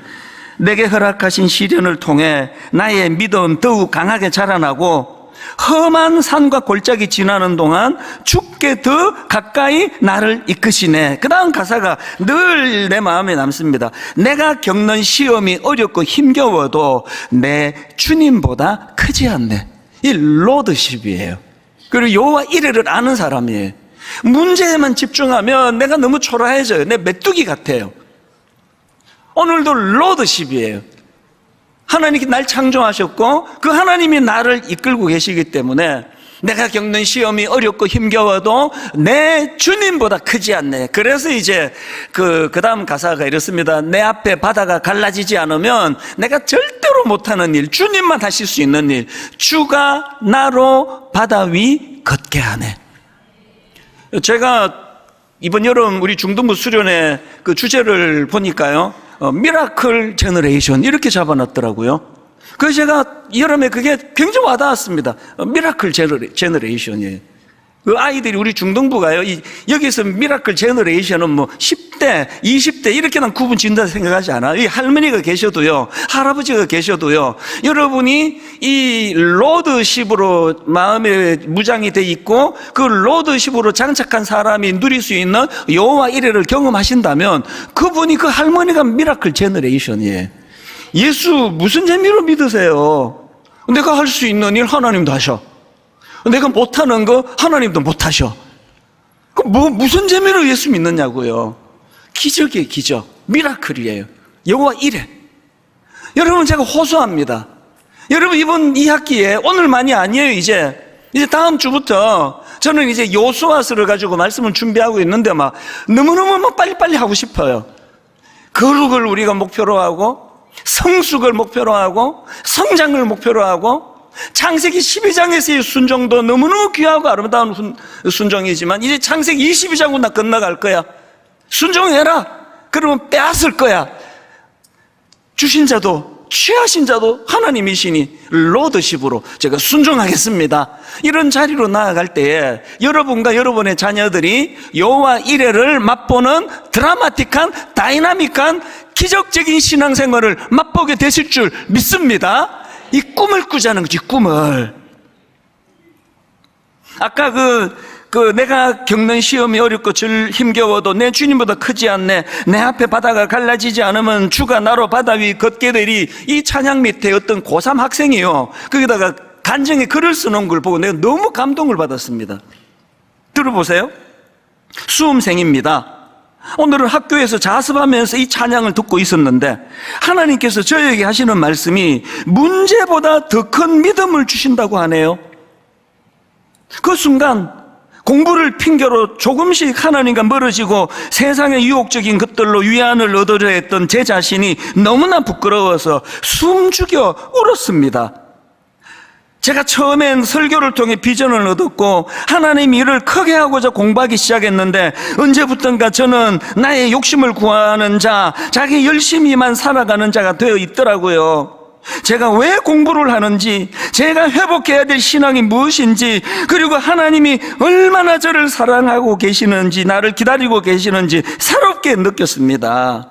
내게 허락하신 시련을 통해 나의 믿음 더욱 강하게 자라나고 험한 산과 골짜기 지나는 동안 주께 더 가까이 나를 이끄시네. 그 다음 가사가 늘 내 마음에 남습니다. 내가 겪는 시험이 어렵고 힘겨워도 내 주님보다 크지 않네. 이 로드십이에요. 그리고 여호와 이레를 아는 사람이에요. 문제에만 집중하면 내가 너무 초라해져요. 내 메뚜기 같아요. 오늘도 로드십이에요. 하나님이 날 창조하셨고 그 하나님이 나를 이끌고 계시기 때문에 내가 겪는 시험이 어렵고 힘겨워도 내 주님보다 크지 않네. 그래서 이제 그 다음 가사가 이렇습니다. 내 앞에 바다가 갈라지지 않으면 내가 절대로 못하는 일, 주님만 하실 수 있는 일, 주가 나로 바다 위 걷게 하네. 제가 이번 여름 우리 중등부 수련회 그 주제를 보니까요, 미라클 제너레이션 이렇게 잡아놨더라고요. 그래서 제가 여름에 그게 굉장히 와닿았습니다. 미라클 제너레이션이에요. 그 아이들이 우리 중등부가요, 여기서 미라클 제너레이션은 뭐 10대, 20대 이렇게만 구분 지은다 생각하지 않아요. 이 할머니가 계셔도요, 할아버지가 계셔도요, 여러분이 이 로드십으로 마음에 무장이 돼 있고 그 로드십으로 장착한 사람이 누릴 수 있는 여호와 이레를 경험하신다면 그분이, 그 할머니가 미라클 제너레이션이에요. 예수 무슨 재미로 믿으세요? 내가 할 수 있는 일 하나님도 하셔. 내가 못하는 거 하나님도 못하셔. 무슨 재미로 예수 믿느냐고요. 기적이에요, 기적. 미라클이에요. 여호와 이레. 여러분, 제가 호소합니다. 여러분, 이번 2학기에 오늘만이 아니에요. 이제 다음 주부터 저는 이제 요수아서를 가지고 말씀을 준비하고 있는데 막 너무너무 빨리빨리 하고 싶어요. 거룩을 우리가 목표로 하고, 성숙을 목표로 하고, 성장을 목표로 하고, 창세기 12장에서의 순종도 너무너무 귀하고 아름다운 순종이지만 이제 창세기 22장으로 나 건너갈 거야. 순종해라. 그러면 빼앗을 거야. 주신 자도 취하신 자도 하나님이시니 로드십으로 제가 순종하겠습니다. 이런 자리로 나아갈 때에 여러분과 여러분의 자녀들이 여호와 이레를 맛보는 드라마틱한, 다이나믹한, 기적적인 신앙생활을 맛보게 되실 줄 믿습니다. 이 꿈을 꾸자는 거지, 꿈을. 아까 내가 겪는 시험이 어렵고 절 힘겨워도 내 주님보다 크지 않네, 내 앞에 바다가 갈라지지 않으면 주가 나로 바다 위 걷게 되리, 이 찬양 밑에 어떤 고3 학생이요, 거기다가 간증에 글을 쓰는 걸 보고 내가 너무 감동을 받았습니다. 들어보세요. 수험생입니다. 오늘은 학교에서 자습하면서 이 찬양을 듣고 있었는데 하나님께서 저에게 하시는 말씀이 문제보다 더 큰 믿음을 주신다고 하네요. 그 순간 공부를 핑계로 조금씩 하나님과 멀어지고 세상의 유혹적인 것들로 위안을 얻으려 했던 제 자신이 너무나 부끄러워서 숨죽여 울었습니다. 제가 처음엔 설교를 통해 비전을 얻었고 하나님 일을 크게 하고자 공부하기 시작했는데 언제부턴가 저는 나의 욕심을 구하는 자, 자기 열심히만 살아가는 자가 되어 있더라고요. 제가 왜 공부를 하는지, 제가 회복해야 될 신앙이 무엇인지, 그리고 하나님이 얼마나 저를 사랑하고 계시는지, 나를 기다리고 계시는지 새롭게 느꼈습니다.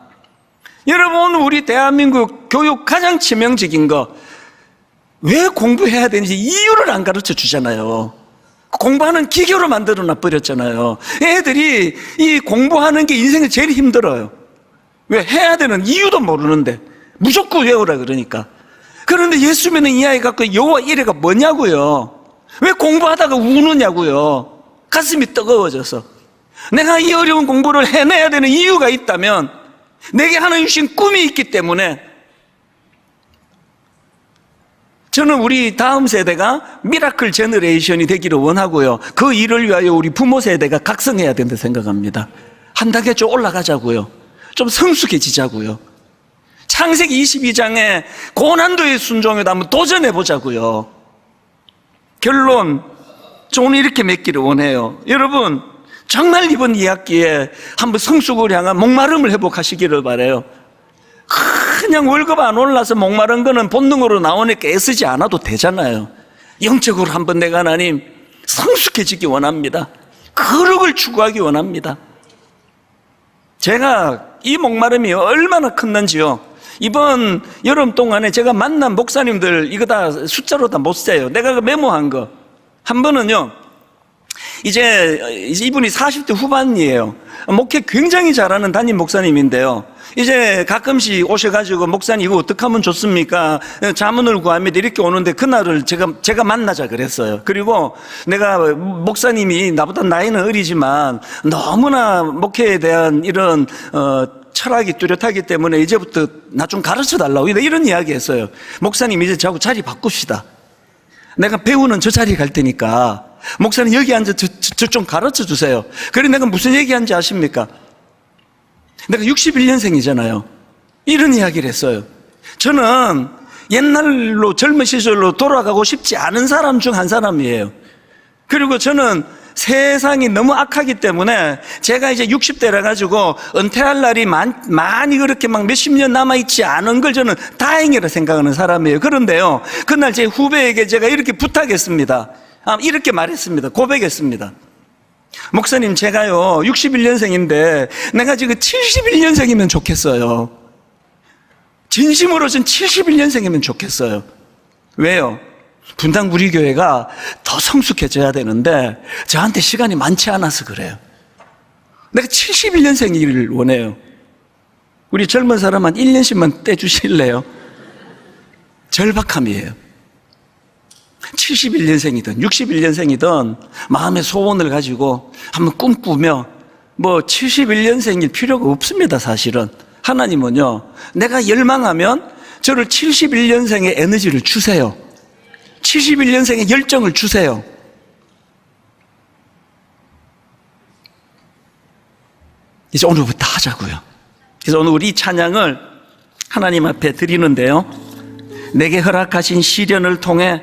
여러분, 우리 대한민국 교육 가장 치명적인 거, 왜 공부해야 되는지 이유를 안 가르쳐 주잖아요. 공부하는 기교로 만들어 놔 버렸잖아요. 애들이 이 공부하는 게 인생에 제일 힘들어요. 왜? 해야 되는 이유도 모르는데 무조건 외우라 그러니까. 그런데 예수 믿는 이 아이 갖고 여호와 이레가 뭐냐고요. 왜 공부하다가 우느냐고요. 가슴이 뜨거워져서. 내가 이 어려운 공부를 해내야 되는 이유가 있다면, 내게 하나님 주신 꿈이 있기 때문에, 저는 우리 다음 세대가 미라클 제너레이션이 되기를 원하고요. 그 일을 위하여 우리 부모 세대가 각성해야 된다 생각합니다. 한 단계 좀 올라가자고요. 좀 성숙해지자고요. 창세기 22장에 고난도의 순종에도 한번 도전해보자고요. 결론, 저 오늘 이렇게 맺기를 원해요. 여러분, 정말 이번 2학기에 한번 성숙을 향한 목마름을 회복하시기를 바라요. 그냥 월급 안 올라서 목마른 거는 본능으로 나오니까 애쓰지 않아도 되잖아요. 영적으로 한번 내가 하나님 성숙해지기 원합니다. 거룩을 추구하기 원합니다. 제가 이 목마름이 얼마나 컸는지요, 이번 여름 동안에 제가 만난 목사님들 이거 다 숫자로 다 못 세요. 내가 그 메모한 거 한 번은요, 이제 이분이 40대 후반이에요. 목회 굉장히 잘하는 담임 목사님인데요, 이제 가끔씩 오셔가지고 목사님 이거 어떻게 하면 좋습니까? 자문을 구합니다. 이렇게 오는데 그날을 제가 만나자 그랬어요. 그리고 내가 목사님이 나보다 나이는 어리지만 너무나 목회에 대한 이런 철학이 뚜렷하기 때문에 이제부터 나 좀 가르쳐 달라고 이런 이야기 했어요. 목사님 이제 저하고 자리 바꿉시다. 내가 배우는 저 자리 갈 테니까 목사님 여기 앉아 저 좀 가르쳐 주세요. 그래 내가 무슨 얘기하는지 아십니까? 내가 61년생이잖아요. 이런 이야기를 했어요. 저는 옛날로 젊은 시절로 돌아가고 싶지 않은 사람 중 한 사람이에요. 그리고 저는 세상이 너무 악하기 때문에 제가 이제 60대라 가지고 은퇴할 날이 많이 그렇게 막 몇십 년 남아있지 않은 걸 저는 다행이라 생각하는 사람이에요. 그런데요, 그날 제 후배에게 제가 이렇게 부탁했습니다. 이렇게 말했습니다. 고백했습니다. 목사님, 제가요 61년생인데 내가 지금 71년생이면 좋겠어요. 진심으로 전 71년생이면 좋겠어요. 왜요? 분당 우리 교회가 더 성숙해져야 되는데 저한테 시간이 많지 않아서 그래요. 내가 71년생이기를 원해요. 우리 젊은 사람 한 1년씩만 떼주실래요? 절박함이에요. 71년생이든 61년생이든 마음의 소원을 가지고 한번 꿈꾸며, 뭐 71년생일 필요가 없습니다. 사실은 하나님은요, 내가 열망하면 저를 71년생의 에너지를 주세요. 71년생의 열정을 주세요. 이제 오늘부터 하자고요. 그래서 오늘 우리 찬양을 하나님 앞에 드리는데요, 내게 허락하신 시련을 통해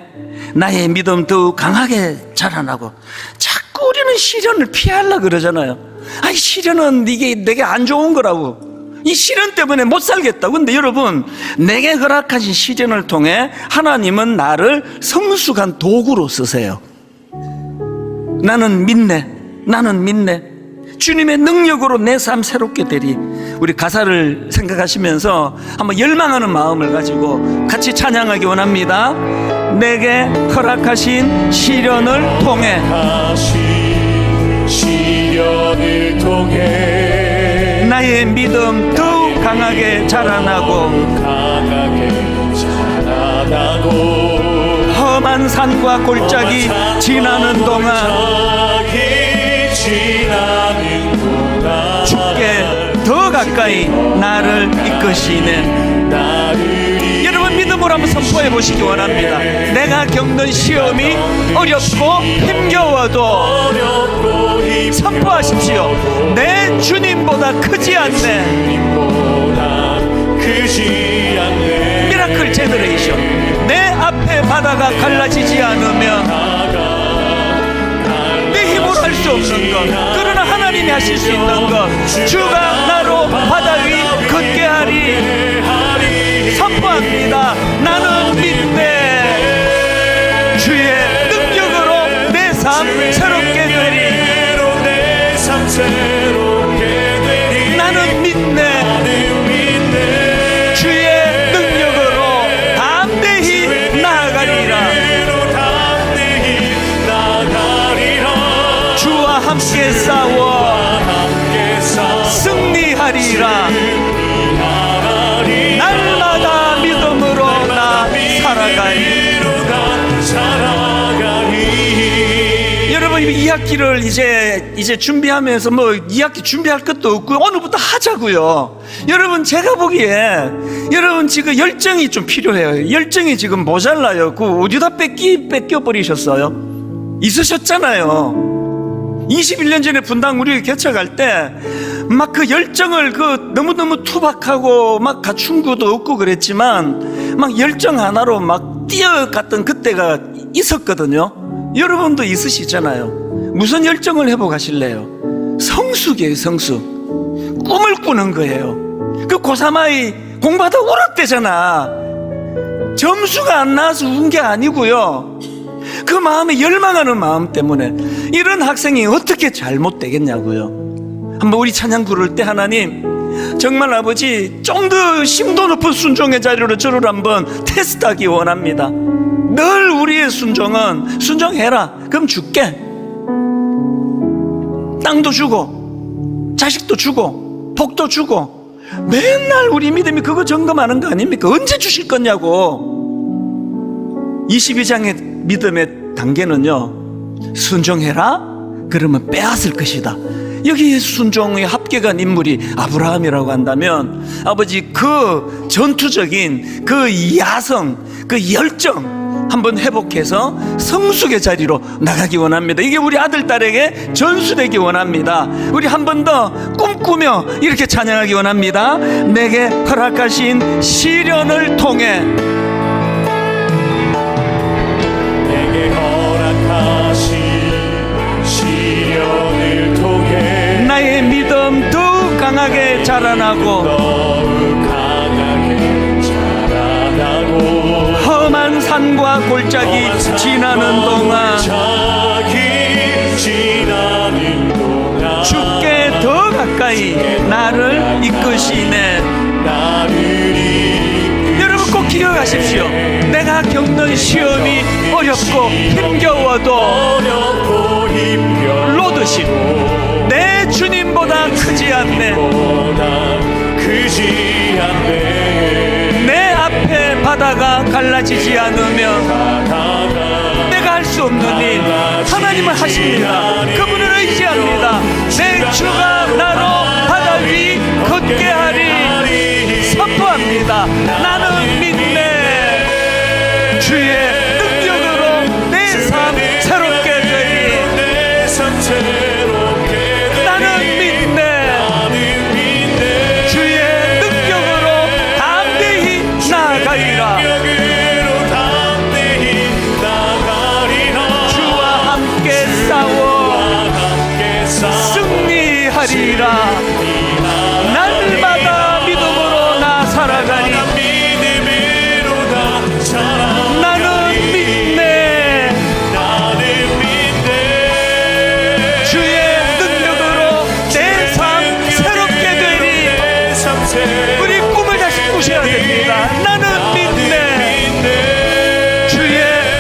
나의 믿음 더욱 강하게 자라나고. 자꾸 우리는 시련을 피하려고 그러잖아요. 아니, 시련은 이게 내게 안 좋은 거라고. 이 시련 때문에 못 살겠다. 근데 여러분, 내게 허락하신 시련을 통해 하나님은 나를 성숙한 도구로 쓰세요. 나는 믿네. 나는 믿네. 주님의 능력으로 내 삶 새롭게 되리. 우리 가사를 생각하시면서 한번 열망하는 마음을 가지고 같이 찬양하기 원합니다. 내게 허락하신 시련을 통해, 시련을 통해 나의 믿음 더욱 강하게 자라나고, 험한 산과 골짜기 지나는 동안 주께 더 가까이 나를 이끄시네. 여러분, 믿음으로 한번 선포해 보시기 원합니다. 내가 겪는 시험이 어렵고 힘겨워도 선포하십시오. 내 주님보다 크지 않네. 미라클 제너레이션. 내 앞에 바다가 갈라지지 않으면 내 힘으로 할 수 없는 것, 그러나 하나님이 하실 수 있는 것, 주가 나로 바다 위 걷게 하리. 선포합니다. 나는 믿네. 주의 능력으로 내 삶 새롭게 되리. 나는 믿네. 주의 능력으로 담대히 나아가리라. 주와 함께 싸워 승리하리라. 날마다 믿음으로 나 살아가리. 여러분, 이 학기를 이제 준비하면서 뭐 2학기 준비할 것도 없고 오늘부터 하자고요. 여러분, 제가 보기에 여러분 지금 열정이 좀 필요해요. 열정이 지금 모자라요. 그 어디다 뺏겨버리셨어요? 있으셨잖아요. 21년 전에 분당 우리 개척할 때 막 그 열정을 너무너무 투박하고 막 갖춘 것도 없고 그랬지만 막 열정 하나로 막 뛰어갔던 그때가 있었거든요. 여러분도 있으시잖아요. 무슨 열정을 회복하실래요? 성숙이에요. 성숙. 꿈을 꾸는 거예요. 그 고3아이 공부하다 울었대잖아. 점수가 안 나와서 운 게 아니고요, 그 마음에 열망하는 마음 때문에. 이런 학생이 어떻게 잘못되겠냐고요. 한번 우리 찬양 부를 때 하나님, 정말 아버지 좀 더 심도 높은 순종의 자리로 저를 한번 테스트하기 원합니다. 늘 우리의 순종은 순종해라 그럼 줄게. 땅도 주고 자식도 주고 복도 주고 맨날 우리 믿음이 그거 점검하는 거 아닙니까? 언제 주실 거냐고. 22장의 믿음의 단계는요, 순종해라 그러면 빼앗을 것이다. 여기에 순종에 합격한 인물이 아브라함이라고 한다면, 아버지 그 전투적인 그 야성, 그 열정 한번 회복해서 성숙의 자리로 나가기 원합니다. 이게 우리 아들, 딸에게 전수되기 원합니다. 우리 한 번 더 꿈꾸며 이렇게 찬양하기 원합니다. 내게 허락하신 시련을 통해, 내게 허락하신 나의 믿음 더욱 강하게 자라나고 더욱 강하게 자라나고 험한 산과 골짜기 지나는 동안 지나는 동안 주께 더 가까이 나를 이끄시네. 여러분 꼭 기억하십시오. 내가 겪는 시험이 어렵고 힘겨워도 로드십 내 주님보다 크지 않네. 내 앞에 바다가 갈라지지 않으면 내가 할 수 없는 일 하나님은 하십니다. 그분을 의지합니다. 내 주가 나로 바다 위 걷게 하리 선포합니다. 나는 믿네. 주의 능력으로 내 삶 새롭게 되리. 나는 믿네. 주의 능력으로 담대히 나아가리라. 주와 함께 싸워 승리하리라. 날마다 믿음으로 나 살아가니 나는 믿네. 주의 능력으로 내 삶 새롭게 되리. 우리 꿈을 다시 꾸셔야 됩니다. 나는 믿네. 주의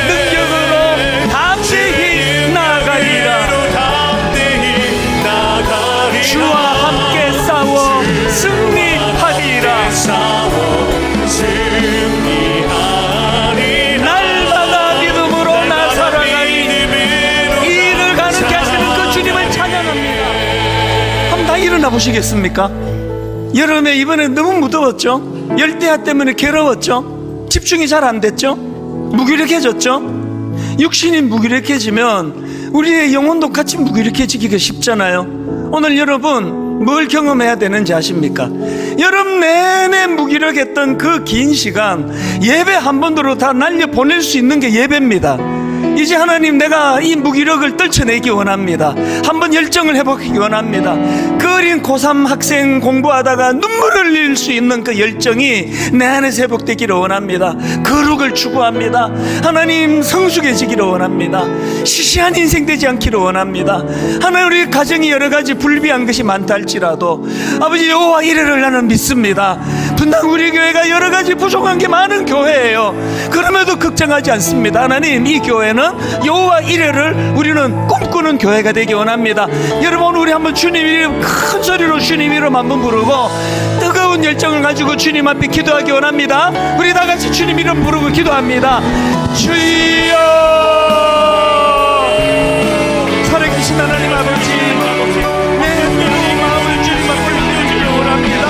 능력으로 담대히 나아가리라. 주와 함께 싸워 승리하리라. 날마다 믿음으로 나 살아가니 이 일을 가능케 하시는 그 주님을 찬양합니다. 한번 다 일어나 보시겠습니까? 여름에 이번에 너무 무더웠죠? 열대야 때문에 괴로웠죠? 집중이 잘 안 됐죠? 무기력해졌죠? 육신이 무기력해지면 우리의 영혼도 같이 무기력해지기가 쉽잖아요. 오늘 여러분 뭘 경험해야 되는지 아십니까? 여름 내내 무기력했던 그 긴 시간 예배 한 번으로 다 날려보낼 수 있는 게 예배입니다. 이제 하나님 내가 이 무기력을 떨쳐내기 원합니다. 한번 열정을 회복하기 원합니다. 그 어린 고3 학생 공부하다가 눈물을 흘릴 수 있는 그 열정이 내 안에서 회복되기를 원합니다. 거룩을 추구합니다. 하나님 성숙해지기를 원합니다. 시시한 인생 되지 않기를 원합니다. 하나님 우리 가정이 여러 가지 불비한 것이 많다 할지라도 아버지 여호와 이레를 나는 믿습니다. 분당 우리 교회가 여러 가지 부족한 게 많은 교회예요. 그럼에도 걱정하지 않습니다. 하나님 이 교회는 여호와 이레를 우리는 꿈꾸는 교회가 되기 원합니다. 여러분 우리 한번 주님 이름 큰 소리로 주님 이름 한번 부르고 뜨거운 열정을 가지고 주님 앞에 기도하기 원합니다. 우리 다 같이 주님 이름 부르고 기도합니다. 주여 살아계신 하나님 아버지 내 마음을 주님 앞에 올려드리기 원합니다.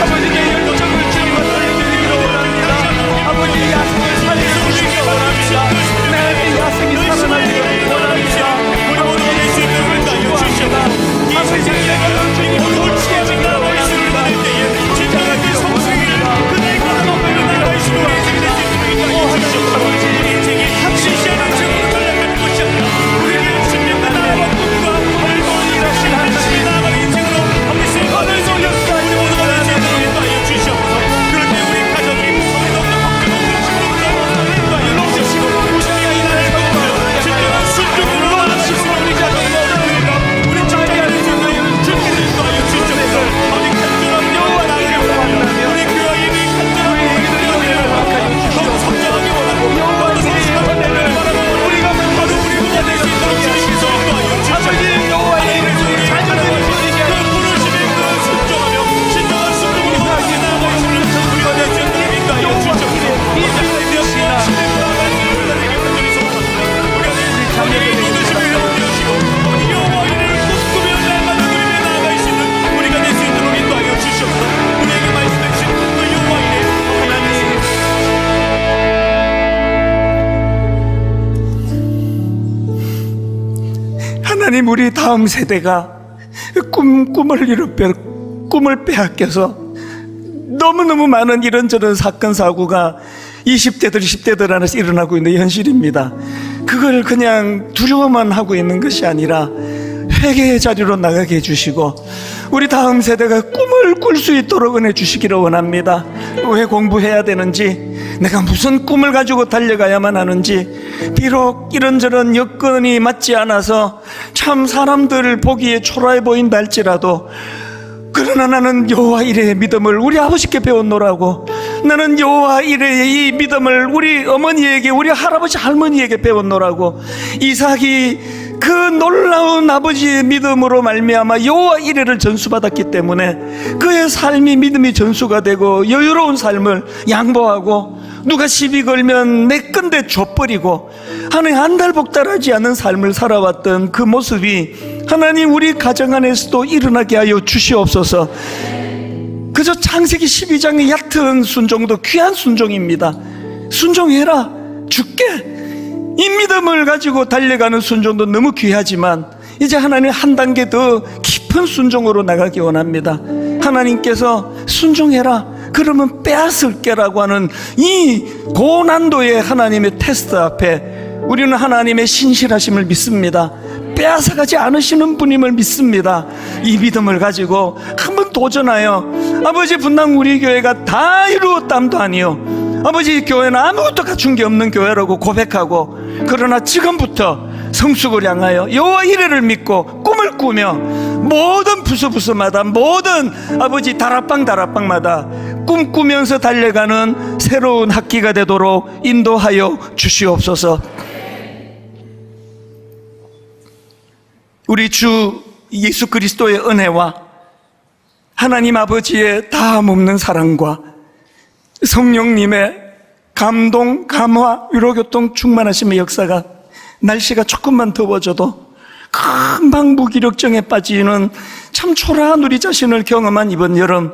아버지 내 열정을 주님 앞에 올려드리기 원합니다. 아버지 야생을 살려주시기 원합니다. 내 야생이 살아나기를 원합니다. 우리 모두 예수님을 추구합니다. 아버지 내가 주님을 돌치게 원합니다. 진정한 그 성수기를 그날 가다보면 나의 신앙의 생명이 아버지 확신시하는 증거로 전락하는 것이 아니라 우리의 신명과 나라와 꿈과 얼마나 일하신 하나님 나라와 인생으로 아버지 오늘도 역사 우리 모두가 인생으로 인도하여 주시옵소서. 그런데 우리 가정이 우리도 없는 걱정 없는 친구들과 인도하여 주시고 우리가 이 나라를 살고 진정한 순종으로 나아가시고 우리 가정이 우리 자녀를 인도하여 주님을 인도하여 주시옵소서. 어디 간절한 여호와 나를 원하며 우리 교회인이 간절한 여호와를 더 성장하게 원하고 여호와의 성실함을 바라고 우리가 바로 우리 부자 될 수 있도록 주님께서 인도하여 주시옵소서. 여호와의 이름을 자녀들을 그 부르심에 그 순종하며 진정한 순종으로 나아가시는 우리가 될 수 있도록 인도하여 주시옵소서. 이 자녀의 되었으나 자녀들의 믿으심을 회복되시고 여호와의 이름을 꿈꾸며 날마다 누리며 나아갈 수 있는 우리가 될 수 있도록 인도하여 주시옵소서. 우리에게 말씀해주신 그 여호와의 이름 하나님 우리 다음 세대가 꿈을 빼앗겨서 너무너무 많은 이런저런 사건 사고가 20대들 10대들 안에서 일어나고 있는 현실입니다. 그걸 그냥 두려워만 하고 있는 것이 아니라 회개의 자리로 나가게 해주시고 우리 다음 세대가 꿈을 꿀 수 있도록 은혜 주시기를 원합니다. 왜 공부해야 되는지, 내가 무슨 꿈을 가지고 달려가야만 하는지, 비록 이런저런 여건이 맞지 않아서 참 사람들 보기에 초라해 보인다 할지라도, 그러나 나는 여호와 이레의 믿음을 우리 아버지께 배웠노라고, 나는 여호와 이레의 이 믿음을 우리 어머니에게, 우리 할아버지 할머니에게 배웠노라고, 이삭이 그 놀라운 아버지의 믿음으로 말미암아 여호와 이레를 전수받았기 때문에 그의 삶이 믿음이 전수가 되고 여유로운 삶을 양보하고, 누가 시비 걸면 내 건데 줘버리고 하나님 안달복달하지 않은 삶을 살아왔던 그 모습이 하나님 우리 가정 안에서도 일어나게 하여 주시옵소서. 그저 창세기 12장의 얕은 순종도 귀한 순종입니다. 순종해라, 줄게. 이 믿음을 가지고 달려가는 순종도 너무 귀하지만 이제 하나님 한 단계 더 깊은 순종으로 나가기 원합니다. 하나님께서 순종해라, 그러면 빼앗을게라고 하는 이 고난도의 하나님의 테스트 앞에 우리는 하나님의 신실하심을 믿습니다. 빼앗아가지 않으시는 분임을 믿습니다. 이 믿음을 가지고 한번 도전하여, 아버지 분당 우리 교회가 다 이루었담도 아니요, 아버지 교회는 아무것도 갖춘 게 없는 교회라고 고백하고, 그러나 지금부터 성숙을 향하여 여호와 이레를 믿고 꿈을 꾸며 모든 부서부서마다, 모든 아버지 다락방마다 꿈꾸면서 달려가는 새로운 학기가 되도록 인도하여 주시옵소서. 우리 주 예수 그리스도의 은혜와 하나님 아버지의 다함없는 사랑과 성령님의 감동, 감화, 위로교통 충만하심의 역사가 날씨가 조금만 더워져도 금방 무기력증에 빠지는 참 초라한 우리 자신을 경험한 이번 여름,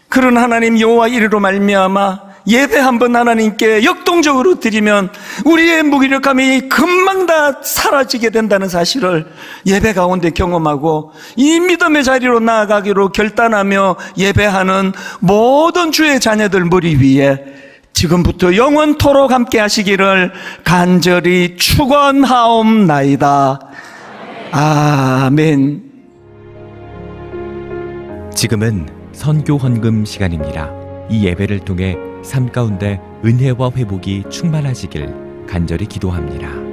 그런 하나님 여호와 이레로 말미암아 예배 한번 하나님께 역동적으로 드리면 우리의 무기력함이 금방 다 사라지게 된다는 사실을 예배 가운데 경험하고, 이 믿음의 자리로 나아가기로 결단하며 예배하는 모든 주의 자녀들 머리 위에 지금부터 영원토록 함께 하시기를 간절히 축원하옵나이다. 아멘. 지금은 선교 헌금 시간입니다. 이 예배를 통해 삶 가운데 은혜와 회복이 충만하시길 간절히 기도합니다.